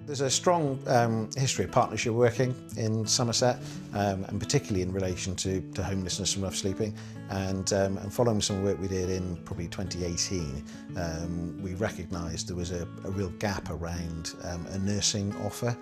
There's a strong history of partnership working in Somerset, and particularly in relation to homelessness and rough sleeping. And following some work we did in probably 2018, we recognised there was a real gap around a nursing offer.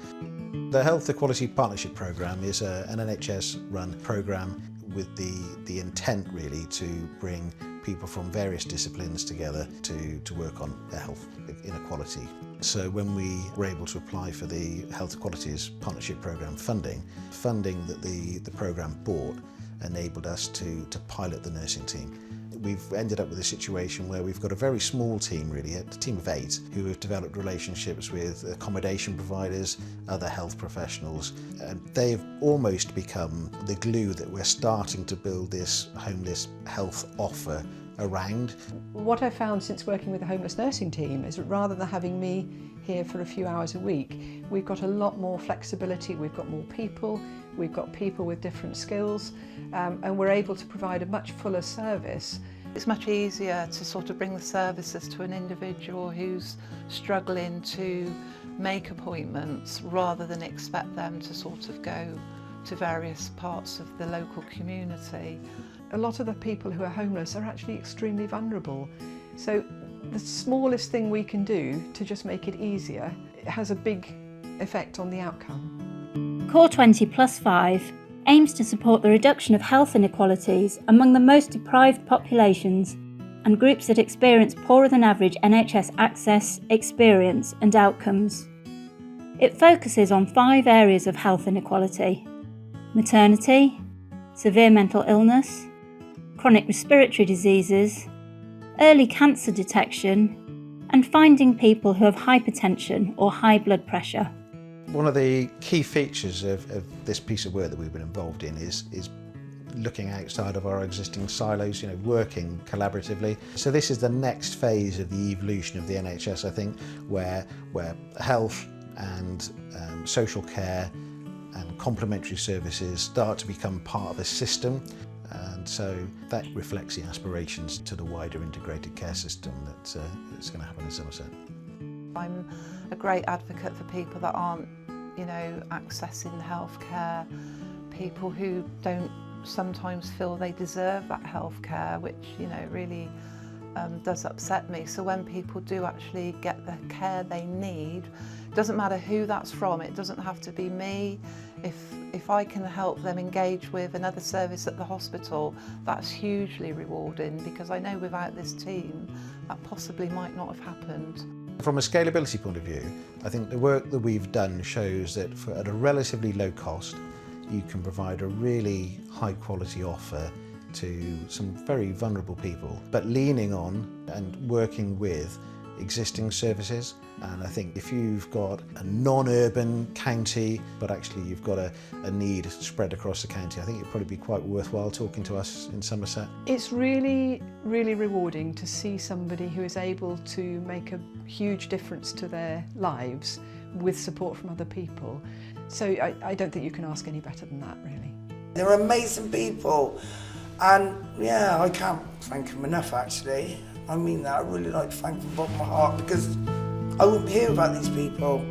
The Health Equality Partnership Programme is an NHS-run programme with the intent really to bring people from various disciplines together to work on health inequality. So when we were able to apply for the Health Equalities Partnership Programme funding that the programme brought enabled us to pilot the nursing team. We've ended up with a situation where we've got a very small team really, a team of 8, who have developed relationships with accommodation providers, other health professionals, and they've almost become the glue that we're starting to build this homeless health offer around. What I've found since working with the homeless nursing team is that rather than having me here for a few hours a week, we've got a lot more flexibility, we've got more people, we've got people with different skills, and we're able to provide a much fuller service. It's much easier to sort of bring the services to an individual who's struggling to make appointments rather than expect them to sort of go to various parts of the local community. A lot of the people who are homeless are actually extremely vulnerable. So the smallest thing we can do to just make it easier, it has a big effect on the outcome. Core 20+5 aims to support the reduction of health inequalities among the most deprived populations and groups that experience poorer than average NHS access, experience and outcomes. It focuses on 5 areas of health inequality: maternity, severe mental illness, chronic respiratory diseases, early cancer detection, and finding people who have hypertension or high blood pressure. One of the key features of this piece of work that we've been involved in is looking outside of our existing silos, working collaboratively. So this is the next phase of the evolution of the NHS, I think, where health and social care and complementary services start to become part of a system. And so that reflects the aspirations to the wider integrated care system that's going to happen in Somerset. I'm a great advocate for people that aren't, accessing healthcare, people who don't sometimes feel they deserve that healthcare, which, really does upset me. So when people do actually get the care they need, it doesn't matter who that's from, it doesn't have to be me. If I can help them engage with another service at the hospital, that's hugely rewarding, because I know without this team, that possibly might not have happened. From a scalability point of view, I think the work that we've done shows that at a relatively low cost, you can provide a really high quality offer to some very vulnerable people, but leaning on and working with existing services. And I think if you've got a non-urban county, but actually you've got a need spread across the county, I think it'd probably be quite worthwhile talking to us in Somerset. It's really, really rewarding to see somebody who is able to make a huge difference to their lives with support from other people. So I don't think you can ask any better than that, really. They're amazing people, and yeah, I can't thank them enough actually. I mean that, I really like to thank them from the bottom of my heart, because I wouldn't hear about these people.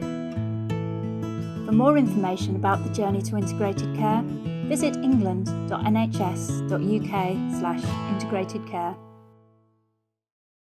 For more information about the journey to integrated care, visit england.nhs.uk/integratedcare.